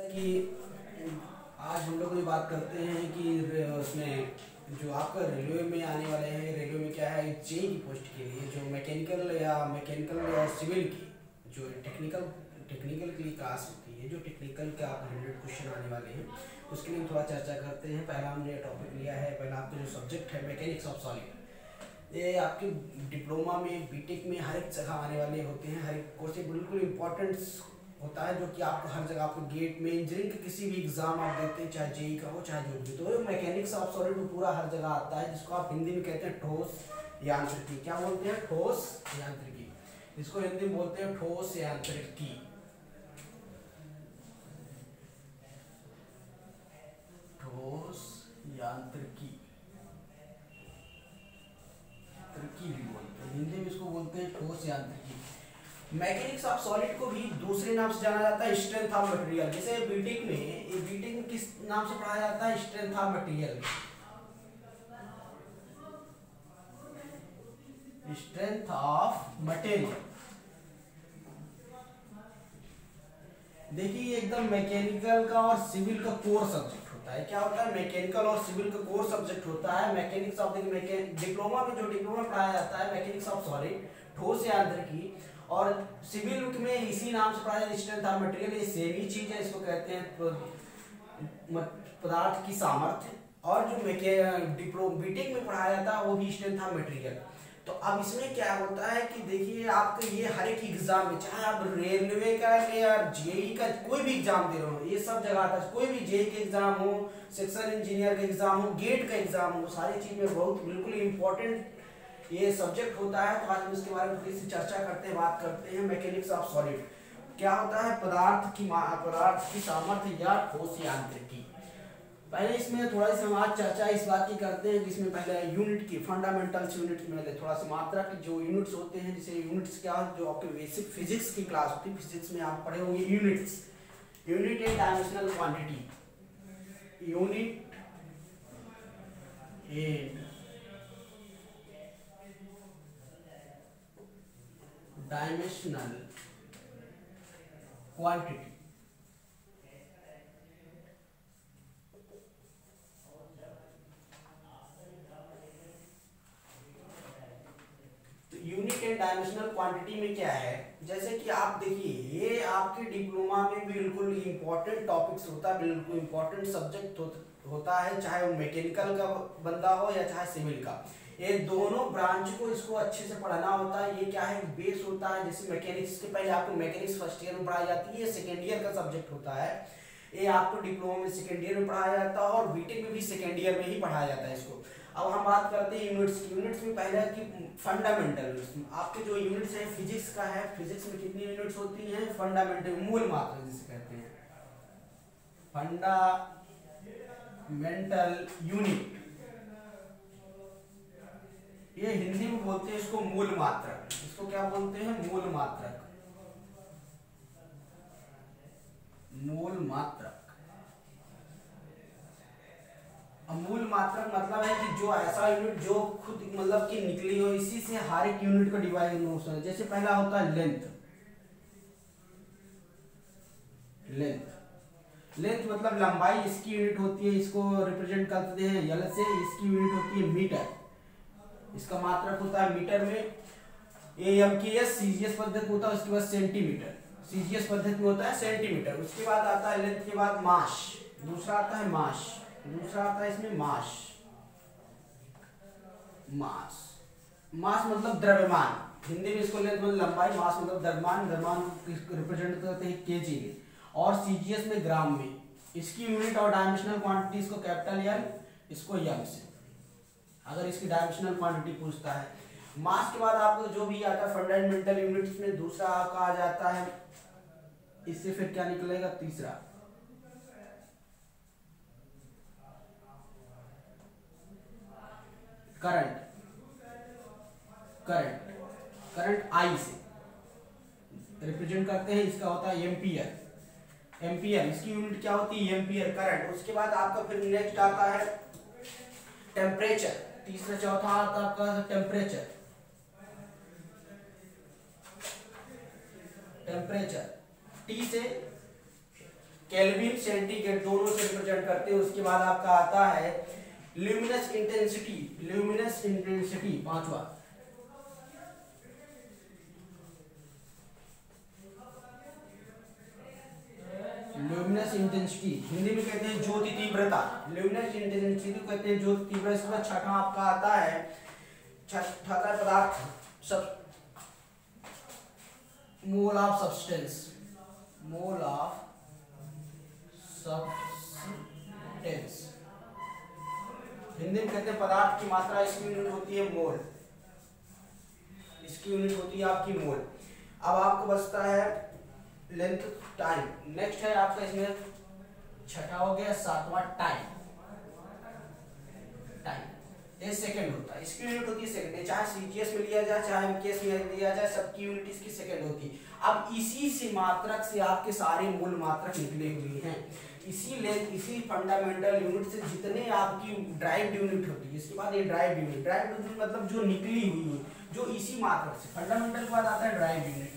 कि आज हम लोग ये बात करते हैं कि उसमें जो आपका रेलवे में आने वाले हैं, रेलवे में क्या है जेई की पोस्ट के लिए जो मैकेनिकल या सिविल की जो टेक्निकल के लिए क्लास होती है, जो टेक्निकल का आप 100 क्वेश्चन आने वाले हैं उसके लिए थोड़ा चर्चा करते हैं। पहला हमने टॉपिक लिया है, पहला आपका जो सब्जेक्ट है मैकेनिक्स ऑफ सॉलिड। ये आपके डिप्लोमा में, बीटेक में हर एक जगह आने वाले होते हैं। हर एक कोर्स बिल्कुल इम्पोर्टेंट होता है जो कि आपको हर जगह, आपको गेट में, इंजीनियरिंग के किसी भी एग्जाम आप देते हैं, चाहे जेई का हो चाहे जो भी, तो मैकेनिक्स ऑफ सॉलिड में पूरा हर जगह आता है, जिसको आप हिंदी में कहते हैं ठोस यांत्रिकी। क्या बोलते हैं? ठोस यांत्रिकी। इसको हिंदी में बोलते हैं ठोस यांत्रिकी। ठोस यांत्रिकी भी बोलते हैं, हिंदी में इसको बोलते हैं ठोस यांत्रिकी। मैकेनिक्स ऑफ सॉलिड को भी दूसरे नाम से जाना जाता है स्ट्रेंथ ऑफ मटेरियल। जैसे बीटेक में किस नाम से पढ़ाया जाता है? Strength of material. Strength of material. देखिए एकदम मैकेनिकल का और सिविल का कोर सब्जेक्ट होता है। क्या होता है? मैकेनिकल और सिविल का कोर सब्जेक्ट होता है। मैकेनिक्स ऑफ डिप्लोमा में जो डिप्लोमा पढ़ाया जाता है मैकेनिक्स ऑफ सॉलिड, ठोस यांत्रिकी, और सिविल में इसी नाम से पढ़ाया जाता है स्ट्रेंथ ऑफ मटेरियल। ये सेम ही चीज है, इसको कहते हैं पदार्थ की सामर्थ्य। और जो बीटेक में पढ़ाया जाता है वो भी स्ट्रेंथ ऑफ मटेरियल। तो अब इसमें क्या होता है कि देखिए आपका ये हर एक एग्जाम में, चाहे आप रेलवे का या जेई का कोई भी एग्जाम दे रहे हो, ये सब जगह आता है। कोई भी जेई का एग्जाम हो, सेक्शन इंजीनियर का एग्जाम हो, गेट का एग्जाम हो, सारी चीज में बहुत बिल्कुल इंपॉर्टेंट ये सब्जेक्ट होता है। तो आज हम इसके बारे में थोड़ी सी चर्चा करते हैं, बात करते हैं। मैकेनिक्स ऑफ सॉलिड क्या होता है? पदार्थ की सामर्थ्य या ठोस यांत्रिकी। पहले इसमें थोड़ा सा हम आज चर्चा इस बात की करते हैं, जिसमें पहले यूनिट की फंडामेंटल्स यूनिट में थोड़ा सा मात्रा की जो यूनिट्स होते हैं, जैसे यूनिट्स क्या जो आपके बेसिक फिजिक्स की क्लास होती है, फिजिक्स में आप पढ़े होंगे units, unit and dimensional quantity, unit and dimensional quantity. Unit and dimensional quantity में क्या है, जैसे कि आप देखिए ये आपके डिप्लोमा में बिल्कुल इंपॉर्टेंट टॉपिक्स होता है, बिल्कुल इंपॉर्टेंट सब्जेक्ट होता है, चाहे वो मैकेनिकल का बंदा हो या चाहे सिविल का। ये दोनों ब्रांच को इसको अच्छे से पढ़ाना होता है। ये क्या है? बेस होता है। जैसे मैकेनिक्स के पहले आपको मैकेनिक्स फर्स्ट ईयर में पढ़ाई जाती है, ये सेकेंड ईयर का सब्जेक्ट होता है। ये आपको डिप्लोमा में सेकेंड ईयर में पढ़ाया जाता है और बीटेक में भी सेकेंड ईयर में ही पढ़ाया जाता है इसको। अब हम बात करते हैं यूनिट्स की। यूनिट्स में पहले की फंडामेंटल, आपके जो यूनिट्स है फिजिक्स का है, फिजिक्स में कितनी यूनिट्स होती हैं? फंडामेंटल, मूल मात्रा जिसे कहते हैं फंडामेंटल यूनिट। ये हिंदी में बोलते हैं इसको मूल मात्रक। इसको क्या बोलते हैं? मूल मात्रक। मूल मात्रक। मूल मात्रक मतलब है कि जो ऐसा यूनिट जो खुद मतलब कि निकली हो, इसी से हर एक यूनिट को डिवाइड हो सकता है। जैसे पहला होता है लेंथ। लेंथ मतलब लंबाई, इसकी यूनिट होती है, इसको रिप्रेजेंट करते हैं यल से। इसकी यूनिट होती है मीटर, इसका मात्रक होता है मीटर में। एमकेएस सीजीएस पद्धति होता है, उसके बाद सेंटीमीटर, सीजीएस पद्धति में होता है सेंटीमीटर। उसके बाद आता है लेंथ के बाद मास, दूसरा आता है मास, दूसरा आता है इसमें मास। मास मतलब द्रव्यमान, हिंदी में इसको लेंथ मतलब लंबाई, मास मतलब द्रव्यमान। द्रव्यमान रिप्रेजेंट करते हैं केजी में, और सीजीएस में ग्राम में। इसकी यूनिट और डायमेंशनल क्वांटिटी, इसको कैपिटल एल, इसको एम से, अगर इसकी डायमेंशनल क्वांटिटी पूछता है। मास के बाद आपको जो भी आता है फंडामेंटल यूनिट्स में दूसरा आपका आ जाता है, इससे फिर क्या निकलेगा? तीसरा करंट। करंट आई से रिप्रेजेंट करते हैं, इसका होता है एम्पियर। इसकी यूनिट क्या होती है? Ampere, current. उसके बाद आपका फिर नेक्स्ट आता है टेम्परेचर। तीसरा चौथा आता है आपका टेम्परेचर। टी से केल्विन सेंटीग्रेड दोनों से रिप्रेजेंट करते हैं। उसके बाद आपका आता है ल्यूमिनस इंटेंसिटी, ल्यूमिनस इंटेंसिटी पांचवा, ल्यूमिनस इंटेंसिटी हिंदी में कहते हैं ज्योति तीव्रता, ल्यूमिनस इंटेंसिटी को कहते हैं ज्योति तीव्रता। इसके बाद छठा आपका आता है, छठा पदार्थ सब mole of substance, mole of substance Hindi में कहते हैं पदार्थ की मात्रा, इसकी यूनिट होती है मोल, इसकी यूनिट होती है आपकी मोल। अब आपको बचता है लेंथ, टाइम। नेक्स्ट है आपका इसमें छठा हो गया, सातवां टाइम, टाइम ये सेकंड होता है, इसकी यूनिट होती है सेकंड। चाहे सीजीएस में लिया जाए चाहे एमकेएस में लिया जाए, सबकी यूनिट इसकी सेकंड होती है। अब इसी से मात्रक से आपके सारे मूल मात्रक निकले हुए हैं, इसी लेंथ, इसी फंडामेंटल यूनिट से जितने आपकी ड्राइव्ड यूनिट होती है। इसके बाद ये ड्राइव्ड यूनिट, ड्राइव्ड यूनिट मतलब जो निकली हुई है, जो इसी मात्रक से, फंडामेंटल के बाद आता है ड्राइव्ड यूनिट।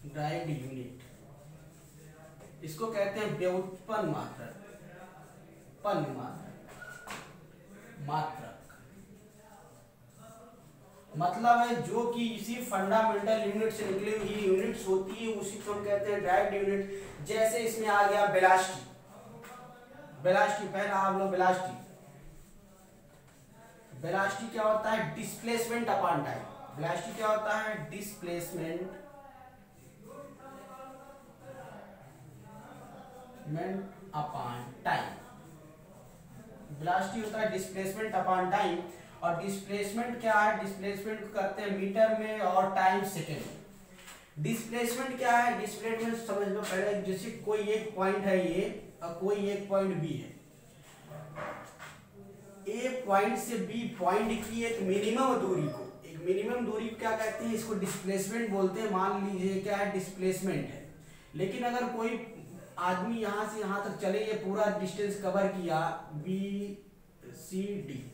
ड्राइव्ड यूनिट इसको कहते हैं व्युत्पन्न मात्रक, पन्न मात्रक, मात्रक मतलब है जो कि इसी फंडामेंटल यूनिट से निकली हुई यूनिट्स होती है, उसी को हम कहते हैं ड्राइव्ड यूनिट। जैसे इसमें आ गया वेलोसिटी, वेलोसिटी पहला आप लोग वेलोसिटी, वेलोसिटी क्या होता है, डिस्प्लेसमेंट अपॉन टाइम। वेलोसिटी क्या होता है, डिस्प्लेसमेंट अपॉन टाइम। वेलोसिटी होता है डिस्प्लेसमेंट अपॉन टाइम, और डिस्प्लेसमेंट क्या है, डिस्प्लेसमेंट को करते हैं मीटर में और टाइम सेकेंड। डिस्प्लेसमेंट क्या है, डिस्प्लेसमेंट समझ लो पहले, जैसे कोई एक पॉइंट है ये और कोई एक पॉइंट बी है, ए पॉइंट से बी पॉइंट की एक मिनिमम दूरी को, एक मिनिमम दूरी क्या कहते हैं, इसको डिस्प्लेसमेंट बोलते हैं। मान लीजिए क्या है, डिस्प्लेसमेंट है। लेकिन अगर कोई आदमी यहां से यहां तक चले, ये पूरा डिस्टेंस कवर किया बी सी डी,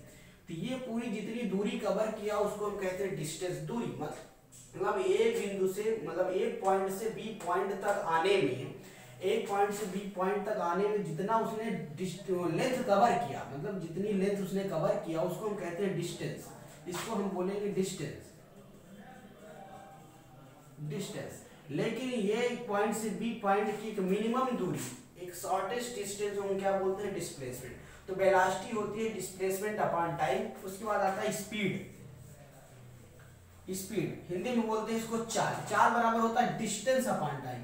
तो ये पूरी जितनी दूरी कवर किया उसको हम कहते हैं डिस्टेंस, दूरी। मतलब एक बिंदु से, मतलब एक पॉइंट से बी पॉइंट तक आने में, एक पॉइंट से बी पॉइंट तक आने में जितना उसने लेंथ कवर किया, मतलब जितनी लेंथ उसने कवर किया उसको हम कहते हैं डिस्टेंस। इसको हम बोलेंगे डिस्टेंस, डिस्टेंस। लेकिन ये एक पॉइंट से बी पॉइंट की एक मिनिमम दूरी, एक शॉर्टेस्ट डिस्टेंस हम क्या बोलते हैं, डिस्प्लेसमेंट। तो वेलोसिटी होती है डिस्प्लेसमेंट अपॉन टाइम। उसके बाद आता है स्पीड, स्पीड हिंदी में बोलते हैं इसको चाल। चाल बराबर होता है distance upon time,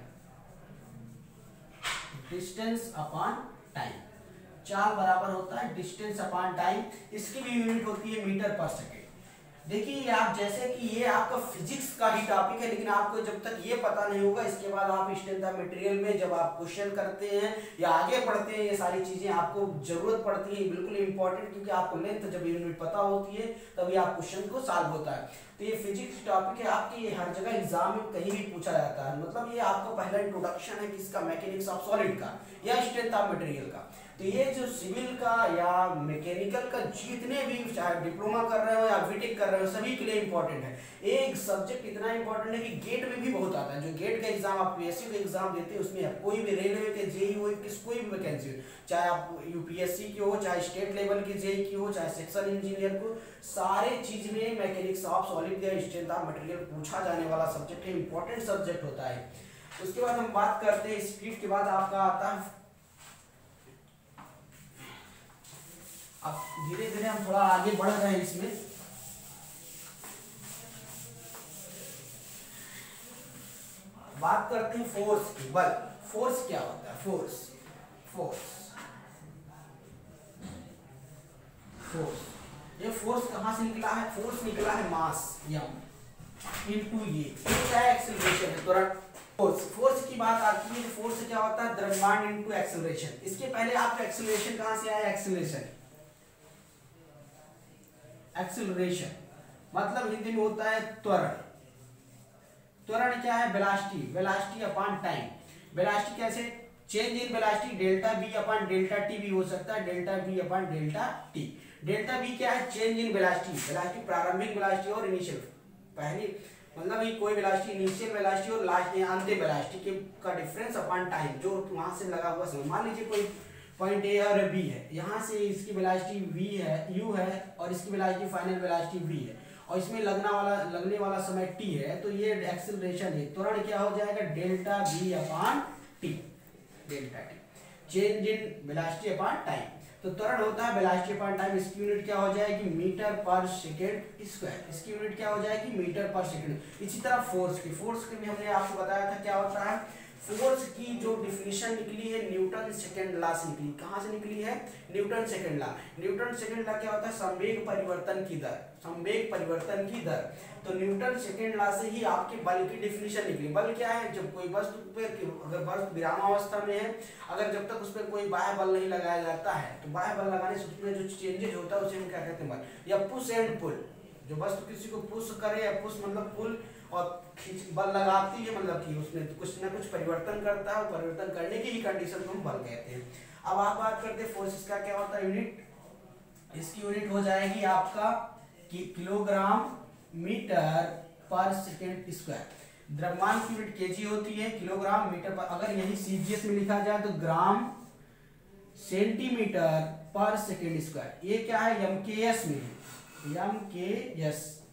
distance upon time. चाल बराबर होता है डिस्टेंस अपॉन टाइम। इसकी भी यूनिट होती है मीटर पर सेकेंड। देखिए आप, जैसे कि ये आपका फिजिक्स का ही टॉपिक है, लेकिन आपको जब तक ये पता नहीं होगा, इसके बाद आप स्ट्रेंथ ऑफ मटेरियल में जब आप क्वेश्चन करते हैं या आगे पढ़ते हैं, ये सारी चीजें आपको जरूरत पड़ती है, बिल्कुल इंपॉर्टेंट, क्योंकि आपको लेंथ जब यूनिट पता होती है तभी आप क्वेश्चन को सॉल्व होता है। तो ये फिजिक्स टॉपिक है आपके, ये हर जगह एग्जाम में कहीं भी पूछा जाता है। मतलब ये आपका पहला इंट्रोडक्शन है किसका, मैकेनिक्स ऑफ सॉलिड का या स्ट्रेंथ ऑफ मटेरियल का। तो ये जो सिविल का या मैकेनिकल का जितने भी, चाहे डिप्लोमा कर रहे हो या बीटेक कर रहे हो, सभी के लिए इंपॉर्टेंट है। एक सब्जेक्ट इतना इंपॉर्टेंट है कि गेट में भी बहुत आता है। जो गेट का एग्जाम, आप पीएससी का एग्जाम देते हैं, उसमें कोई भी रेलवे के जेई हो, कोई भी वैकेंसी हो, चाहे आप यूपीएससी की हो, चाहे स्टेट लेवल की जेई की हो, चाहे सेक्शन इंजीनियर को, सारे चीज में मैकेनिक्स ऑफ सॉलिड या स्ट्रेंथ ऑफ मटेरियल पूछा जाने वाला सब्जेक्ट है, इंपॉर्टेंट सब्जेक्ट होता है। उसके बाद हम बात करते हैं स्पीड के बाद आपका आता है, अब धीरे धीरे हम थोड़ा आगे बढ़ रहे हैं इसमें। बात करते हैं फोर्स की, बल। फोर्स क्या होता है, फोर्स, फोर्स, फोर्स। ये फोर्स कहां से निकला है, फोर्स निकला है मास m इनटू ये क्या है, एक्सेलरेशन है, त्वरण। फोर्स, फोर्स की बात आती है, फोर्स क्या होता है, द्रव्यमान इनटू एक्सेलरेशन। इसके पहले आपका एक्सेलरेशन कहां से आया, एक्सेलरेशन, एक्सेलरेशन मतलब हिंदी में होता है त्वरण। त्वरण क्या है, velocity, velocity upon time. Velocity कैसे, change in velocity delta B upon delta T भी हो सकता है, delta B upon delta T. Delta B क्या है, चेंज इन वेलोसिटी, वेलोसिटी प्रारंभिक वेलोसिटी और इनिशियल, पहली मतलब ये कोई वेलोसिटी, इनिशियल वेलोसिटी और लास्ट अंतिम वेलोसिटी के का डिफरेंस अपॉन टाइम, जो वहां से लगा हुआ समय। मान लीजिए कोई पॉइंट ए और बी है, यहाँ से इसकी वेलोसिटी v है, u है, और इसकी वेलोसिटी फाइनल वेलोसिटी v है, और इसमें लगने वाला समय t है, तो ये एक्सेलरेशन है, त्वरण क्या हो जाएगा, delta v upon T, delta T, change in velocity upon time. तो त्वरण होता है वेलोसिटी अपॉन टाइम, इसकी यूनिट क्या हो जाएगी, मीटर पर सेकेंड स्क्वायर, इसकी यूनिट क्या हो जाएगी, मीटर पर सेकेंड। इसी तरह फोर्स की भी हमने आपको बताया था क्या होता है। फोर्स की जो डिफिनीशन निकली है न्यूटन सेकेंड लॉ से निकली। कहाँ से निकली है, Newton second law. Newton second law क्या होता है, संवेग परिवर्तन की दर, संवेग परिवर्तन की दर। तो न्यूटन सेकेंड लॉ से ही आपके बल की डिफिनीशन निकली। बल क्या है, जब कोई वस्तु पे, अगर वस्तु विरामावस्था में है, अगर जब तक उस पर कोई बाह्य बल नहीं लगाया जाता है, तो बाह्य बल लगाने से उसमें जो चेंजेज होता है उसे हम क्या कहते हैं, बल। या पुश एंड पुल, जो वस्तु किसी को पुश करे, या पुश मतलब पुल, और खींच बल लगाती है, मतलब कि उसमें कुछ ना कुछ परिवर्तन करता है, परिवर्तन करने की ही कंडीशन को हम बल कहते हैं। अब आप बात करते हैं फोर्सेस का क्या होता है यूनिट। इसकी यूनिट हो जाएगी आपका किलोग्राम मीटर पर सेकेंड स्क्वायर। द्रव्यमान की यूनिट केजी होती है, किलोग्राम मीटर पर, अगर यही सीजीएस में लिखा जाए तो ग्राम सेंटीमीटर पर सेकेंड स्क्वायर। ये क्या है, एमकेएस में है,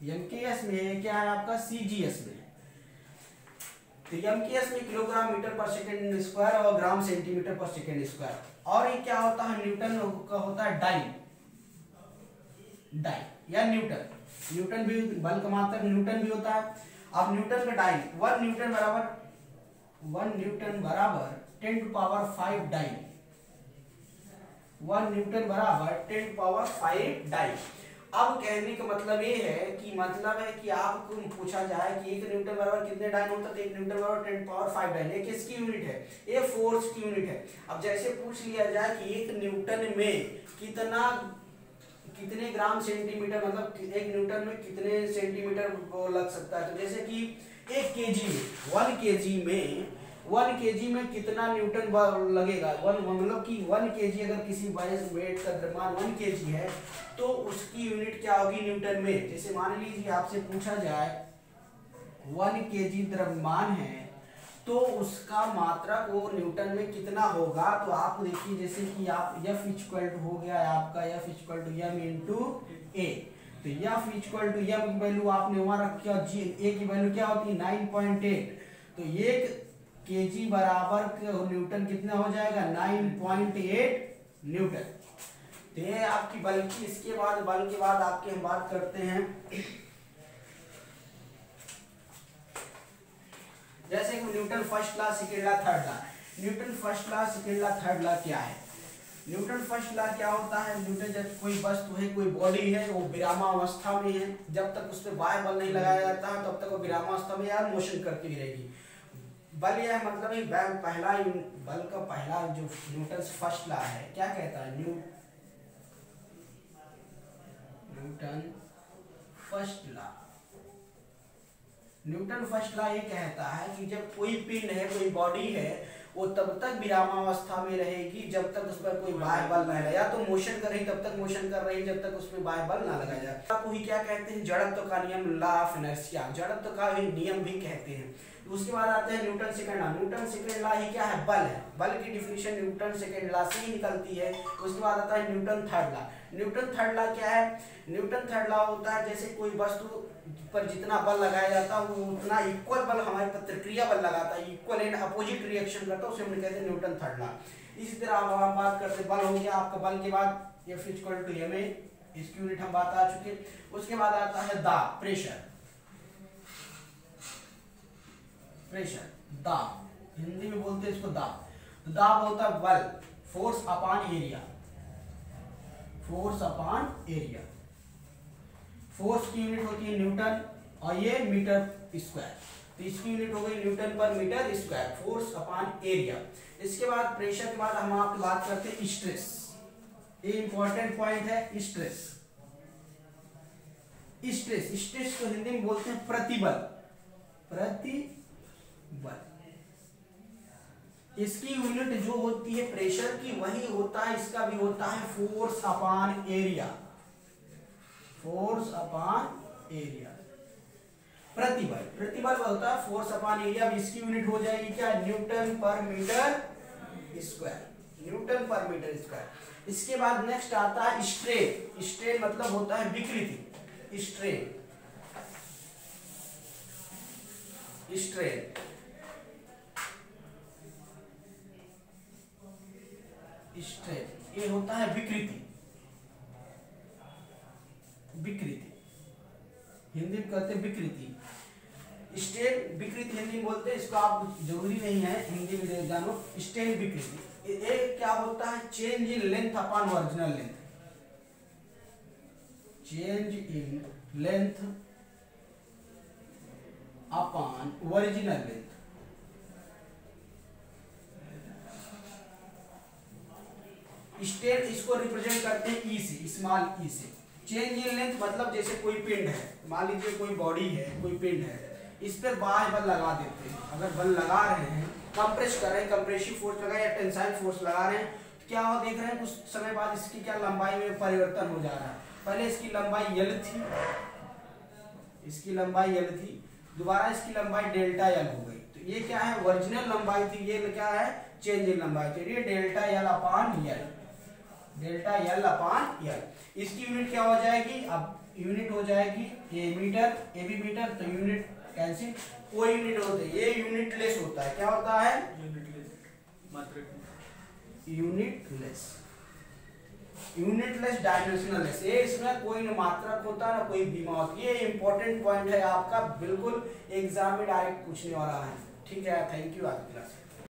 एमकेएस में क्या है आपका, सीजीएस में। तो एमकेएस में किलोग्राम मीटर पर सेकेंड स्क्वायर और ग्राम सेंटीमीटर पर सेकेंड स्क्वायर। और ये क्या होता है, न्यूटन का होता है डाइन या न्यूटन। न्यूटन भी बल का मात्रक न्यूटन भी होता है। अब न्यूटन का डाइन, 1 न्यूटन बराबर 10⁵ डाइन, 1 न्यूटन बराबर 10⁵ डाइन। अब कहने का मतलब ये है कि आपको पूछा जाए कि 1 न्यूटन बराबर कितने डाइन होता है, तो 1 न्यूटन बराबर 10⁵ डाइन। ये किसकी यूनिट है, ये फोर्स की यूनिट है। अब जैसे पूछ लिया जाए कि 1 न्यूटन में कितने ग्राम सेंटीमीटर, मतलब 1 न्यूटन में कितने सेंटीमीटर को लग सकता है, तो जैसे कि 1 केजी में 1 केजी में कितना न्यूटन लगेगा, मतलब कि 1 केजी, अगर किसी वेट का द्रव्यमान 1 केजी है, तो उसकी यूनिट क्या होगी न्यूटन में। जैसे मान लीजिए आपसे पूछा जाए 1 केजी द्रव्यमान है, तो उसका मात्रक वो न्यूटन में कितना होगा। तो आप देखिए, जैसे कि आप F इक्वल टू हो गया आपका F equal to m into A. तो F इक्वल टू m की वैल्यू आपने वहां रखी, और जी ए की वैल्यू क्या होती है 9.8। तो 1 केजी बराबर न्यूटन कितना हो जाएगा, 9.8 न्यूटन। तो ये आपकी बल की। इसके बाद बल के बाद आपके हम बात करते हैं, जैसे कि Newton first law, second law, third law. Newton first law, second law, third law क्या है। न्यूटन फर्स्ट लॉ क्या होता है, न्यूटन जब कोई वस्तु है, कोई बॉडी है, वो विरामावस्था में है, जब तक उस पर बाह्य बल नहीं लगाया जाता है तब तक वो विरामावस्था में यार मोशन करती रहेगी। बल यह मतलब है बल का पहला जो न्यूटन फर्स्ट लॉ है क्या कहता है, Newton first law. Newton first law ये कहता है कि जब कोई पिंड है, कोई बॉडी है, वो तब तक विरामावस्था में रहेगी जब तक उस पर कोई बाह्य बल ना लगाया, या तो मोशन कर रही तब तक मोशन कर रही जब तक उसमें बाह्य बल ना लगाया जाए। आपको ही क्या कहते हैं, जड़त्व का नियम, लॉ ऑफ इनर्शिया, जड़त्व का नियम भी कहते हैं। उसके बाद आते हैं Newton second law. Newton second law ही क्या है, बल है। बल की डिफिनीशन न्यूटन सेकेंड लॉ से ही निकलती है। उसके बाद आता है Newton third law. Newton third law क्या है, न्यूटन थर्ड लॉ होता है जैसे कोई वस्तु पर जितना बल लगाया जाता है वो उतना इक्वल बल हमारे प्रतिक्रिया बल लगाता है, इक्वल एंड अपोजिट रिएक्शन करता है, उसे हम कहते हैं न्यूटन थर्ड लॉ। इसी तरह अब हम बात करते हैं, बल हो गया आपका। बल के बाद F इक्वल टू ma, इसकी यूनिट हम बात आ चुके। उसके बाद आता है दाब, प्रेशर, दाब, हिंदी में बोलते हैं इसको दाब। तो दाब होता है बल, force upon area, force upon area. Force की यूनिट होती है न्यूटन, और ये मीटर स्क्वायर, तो इसकी यूनिट हो गई newton per metre square, force upon area. इसके बाद प्रेशर के बाद हम आपकी बात करते हैं स्ट्रेस। ये इंपॉर्टेंट पॉइंट है, स्ट्रेस। स्ट्रेस को हिंदी में बोलते हैं प्रतिबल, इसकी यूनिट जो होती है प्रेशर की वही होता है, इसका भी होता है force upon area, force upon area. प्रतिबल, प्रतिबल होता है फोर्स अपॉन एरिया। अब इसकी यूनिट हो जाएगी क्या, Newton per metre square, Newton per metre square. इसके बाद नेक्स्ट आता है स्ट्रेन। स्ट्रेन मतलब होता है विकृति, स्ट्रेन, स्ट्रेन स्ट्रेन ये होता है विकृति, विकृति हिंदी में कहते हैं विकृति। स्ट्रेन विकृति हिंदी में बोलते हैं, इसको आप जरूरी नहीं है हिंदी में जानो। स्ट्रेन विकृति ये क्या होता है, change in length upon original length, change in length upon original length. Strain इसको रिप्रेजेंट करते हैं ई से, स्मॉल ई से। चेंज इन लेंथ मतलब जैसे कोई पिंड है, मान लीजिए कोई बॉडी है, कोई पिंड है, इस पर बाह्य बल लगा देते हैं। अगर बल लगा रहे हैं, कंप्रेस कर रहे हैं, कंप्रेसिव फोर्स लगा या टेंसाइल फोर्स लगा रहे हैं, तो क्या हो देख रहे हैं कुछ समय बाद इसकी क्या लंबाई में परिवर्तन हो जा रहा है। पहले इसकी लंबाई L थी, इसकी लंबाई L थी, दोबारा इसकी लंबाई डेल्टा L हो गई। तो ये क्या है, ओरिजिनल लंबाई थी, ये क्या है चेंज इन लंबाई। तो ये delta L upon L, delta L upon L। इसकी यूनिट क्या हो जाएगी, अब यूनिट हो जाएगी ए मीटर, ए बी मीटर, तो यूनिट कैंसिल, कोई यूनिट होते हैं, ये यूनिट लेस होता है। क्या होता है, यूनिटलेस, यूनिटलेस डायमेंशनल लेस। ये इसमें कोई न मात्रक होता ना कोई बीमा होती है। ये इंपॉर्टेंट पॉइंट है आपका, बिल्कुल एग्जाम में डायरेक्ट पूछने वाला है। ठीक है, थैंक यू। आज क्लास